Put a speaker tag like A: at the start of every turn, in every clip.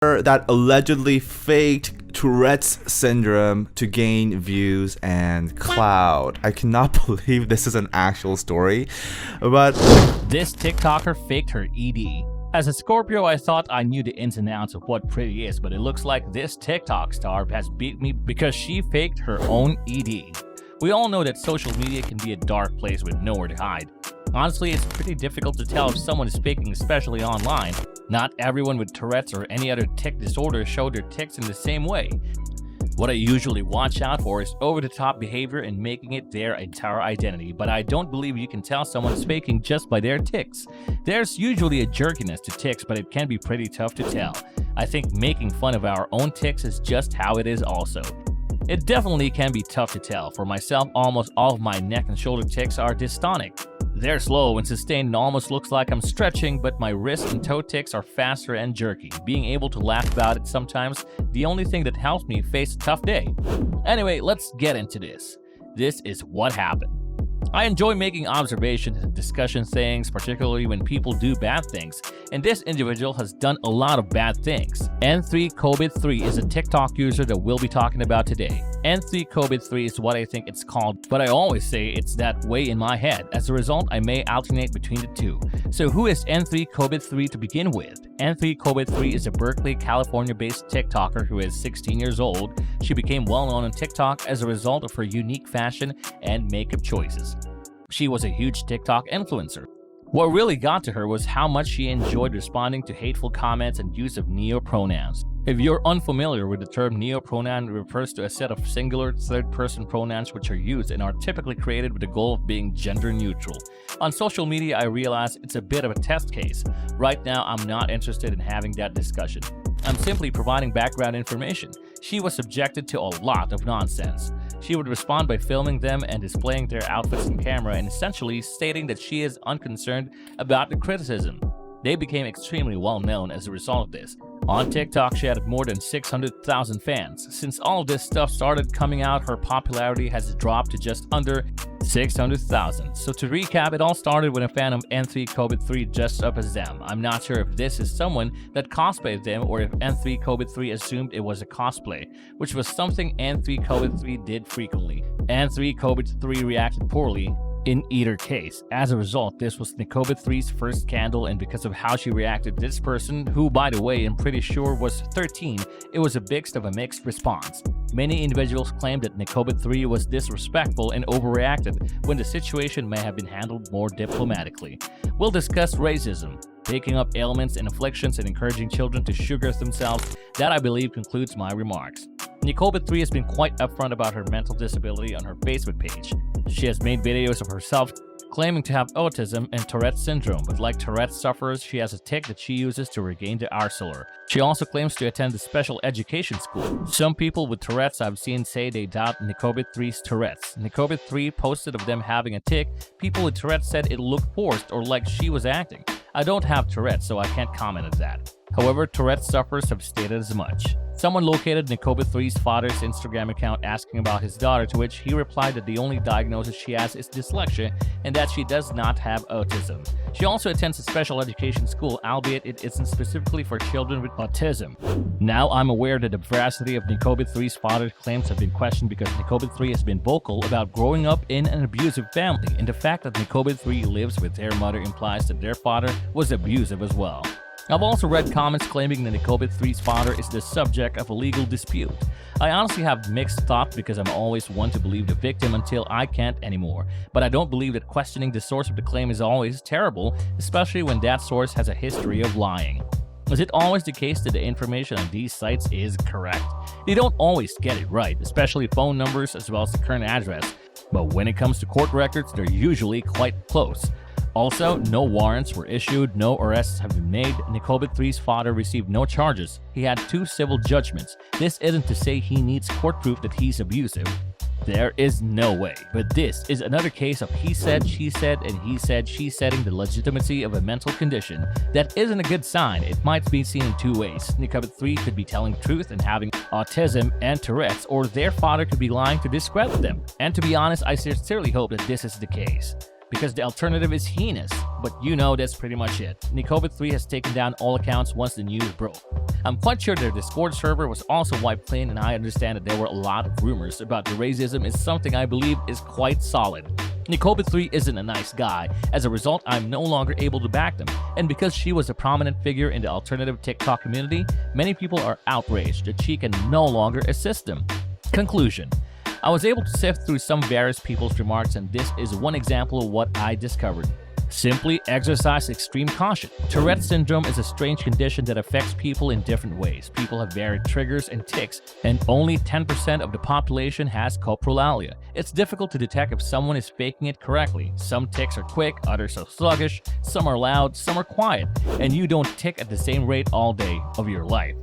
A: that allegedly faked Tourette's syndrome to gain views and clout. I cannot believe this is an actual story, but
B: this TikToker faked her ED. As a Scorpio, I thought I knew the ins and outs of what pretty is, but it looks like this TikTok star has beat me because she faked her own ED. We all know that social media can be a dark place with nowhere to hide. Honestly, it's pretty difficult to tell if someone is faking, especially online. Not everyone with Tourette's or any other tic disorder show their tics in the same way. What I usually watch out for is over-the-top behavior and making it their entire identity, but I don't believe you can tell someone is faking just by their tics. There's usually a jerkiness to tics, but it can be pretty tough to tell. I think making fun of our own tics is just how it is also. It definitely can be tough to tell. For myself, almost all of my neck and shoulder tics are dystonic. They're slow and sustained and almost looks like I'm stretching, but my wrist and toe tics are faster and jerky. Being able to laugh about it sometimes, the only thing that helps me face a tough day. Anyway, let's get into this. This is what happened. I enjoy making observations and discussion things, particularly when people do bad things, and this individual has done a lot of bad things. N3COVID3 is a TikTok user that we'll be talking about today. N3COVID3 is what I think it's called, but I always say it's that way in my head. As a result, I may alternate between the two. So who is N3COVID3 to begin with? N3COVID3 is a Berkeley, California-based TikToker who is 16 years old. She became well-known on TikTok as a result of her unique fashion and makeup choices. She was a huge TikTok influencer. What really got to her was how much she enjoyed responding to hateful comments and use of neo-pronouns. If you're unfamiliar with the term neo-pronoun, it refers to a set of singular third-person pronouns which are used and are typically created with the goal of being gender neutral. On social media, I realize it's a bit of a test case. Right now, I'm not interested in having that discussion. I'm simply providing background information. She was subjected to a lot of nonsense. She would respond by filming them and displaying their outfits on camera and essentially stating that she is unconcerned about the criticism. They became extremely well known as a result of this. On TikTok, she had more than 600,000 fans. Since all this stuff started coming out, her popularity has dropped to just under 600,000. So to recap, it all started when a fan of N3COVID3 dressed up as them. I'm not sure if this is someone that cosplayed them or if N3COVID3 assumed it was a cosplay, which was something N3COVID3 did frequently. N3COVID3 reacted poorly in either case. As a result, this was NCOVID3's first scandal, and because of how she reacted to this person, who by the way I'm pretty sure was 13, it was a bit of a mixed response. Many individuals claimed that NCOVID3 was disrespectful and overreacted when the situation may have been handled more diplomatically. We'll discuss racism, picking up ailments and afflictions, and encouraging children to sugar themselves. That, I believe, concludes my remarks. NCOVID3 has been quite upfront about her mental disability on her Facebook page. She has made videos of herself claiming to have autism and Tourette syndrome, but like Tourette sufferers, she has a tic that she uses to regain the arcelor. She also claims to attend a special education school. Some people with Tourette's I've seen say they doubt NCOVID3's Tourette's. NCOVID3 posted of them having a tic. People with Tourette's said it looked forced or like she was acting. I don't have Tourette's, so I can't comment on that. However, Tourette sufferers have stated as much. Someone located NCOVID3's father's Instagram account asking about his daughter, to which he replied that the only diagnosis she has is dyslexia and that she does not have autism. She also attends a special education school, albeit it isn't specifically for children with autism. Now, I'm aware that the veracity of NCOVID3's father's claims have been questioned because NCOVID3 has been vocal about growing up in an abusive family, and the fact that NCOVID3 lives with their mother implies that their father was abusive as well. I've also read comments claiming that NCOVID3's father is the subject of a legal dispute. I honestly have mixed thoughts because I'm always one to believe the victim until I can't anymore, but I don't believe that questioning the source of the claim is always terrible, especially when that source has a history of lying. Is it always the case that the information on these sites is correct? They don't always get it right, especially phone numbers as well as the current address, but when it comes to court records, they're usually quite close. Also, no warrants were issued, no arrests have been made. NCOVID3's father received no charges. He had 2 civil judgments. This isn't to say he needs court proof that he's abusive. There is no way. But this is another case of he said, she said, and he said, she saiding the legitimacy of a mental condition. That isn't a good sign. It might be seen in 2 ways. NCOVID3 could be telling truth and having autism and Tourette's, or their father could be lying to discredit them. And to be honest, I sincerely hope that this is the case. because the alternative is heinous. But you know that's pretty much it. Nicobit3 has taken down all accounts once the news broke. I'm quite sure their Discord server was also wiped clean, and I understand that there were a lot of rumors about the racism is something I believe is quite solid. Nicobit3 isn't a nice guy. As a result, I'm no longer able to back them. And because she was a prominent figure in the alternative TikTok community, many people are outraged that she can no longer assist them. Conclusion. I was able to sift through some various people's remarks, and this is one example of what I discovered. Simply exercise extreme caution. Tourette syndrome is a strange condition that affects people in different ways. People have varied triggers and tics, and only 10% of the population has coprolalia. It's difficult to detect if someone is faking it correctly. Some tics are quick, others are sluggish, some are loud, some are quiet, and you don't tick at the same rate all day of your life.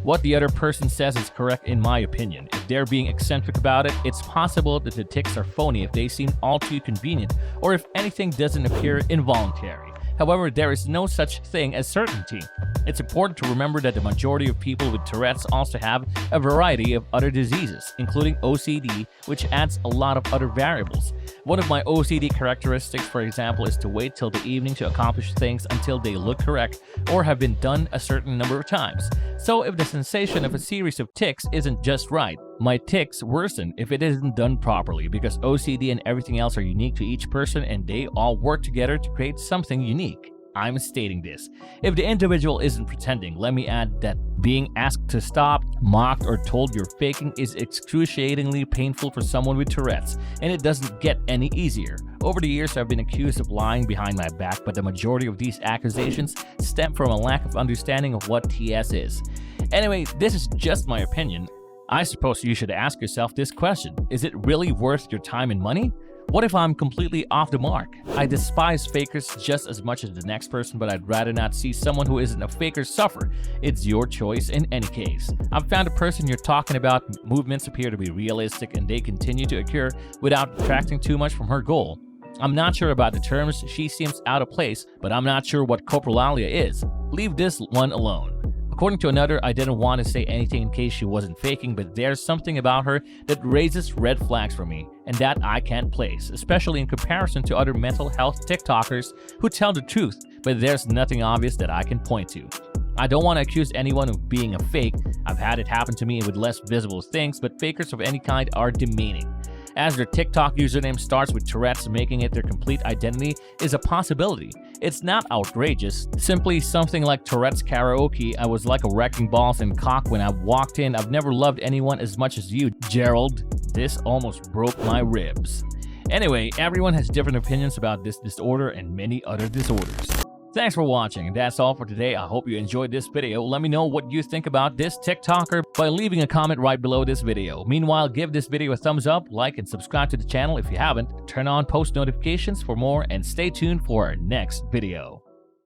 B: What the other person says is correct in my opinion. If they're being eccentric about it, it's possible that the tics are phony if they seem all too convenient, or if anything doesn't appear involuntary. However, there is no such thing as certainty. It's important to remember that the majority of people with Tourette's also have a variety of other diseases, including OCD, which adds a lot of other variables. One of my OCD characteristics, for example, is to wait till the evening to accomplish things until they look correct or have been done a certain number of times. So if the sensation of a series of tics isn't just right, my tics worsen if it isn't done properly, because OCD and everything else are unique to each person and they all work together to create something unique. I'm stating this. If the individual isn't pretending, let me add that being asked to stop, mocked, or told you're faking is excruciatingly painful for someone with Tourette's, and it doesn't get any easier. Over the years, I've been accused of lying behind my back, but the majority of these accusations stem from a lack of understanding of what TS is. Anyway, this is just my opinion. I suppose you should ask yourself this question: is it really worth your time and money? What if I'm completely off the mark? I despise fakers just as much as the next person, but I'd rather not see someone who isn't a faker suffer. It's your choice in any case. I've found a person you're talking about movements appear to be realistic and they continue to occur without detracting too much from her goal. I'm not sure about the terms, she seems out of place, but I'm not sure what coprolalia is. Leave this one alone. According to another, I didn't want to say anything in case she wasn't faking, but there's something about her that raises red flags for me, and that I can't place, especially in comparison to other mental health TikTokers who tell the truth, but there's nothing obvious that I can point to. I don't want to accuse anyone of being a fake. I've had it happen to me with less visible things, but fakers of any kind are demeaning. As their TikTok username starts with Tourette's, making it their complete identity is a possibility. It's not outrageous, simply something like Tourette's karaoke. I was like a wrecking balls and cock when I walked in. I've never loved anyone as much as you, Gerald. This almost broke my ribs. Anyway, everyone has different opinions about this disorder and many other disorders. Thanks for watching, and that's all for today. I hope you enjoyed this video. Let me know what you think about this TikToker by leaving a comment right below this video. Meanwhile, give this video a thumbs up, like, and subscribe to the channel if you haven't. Turn on post notifications for more, and stay tuned for our next video.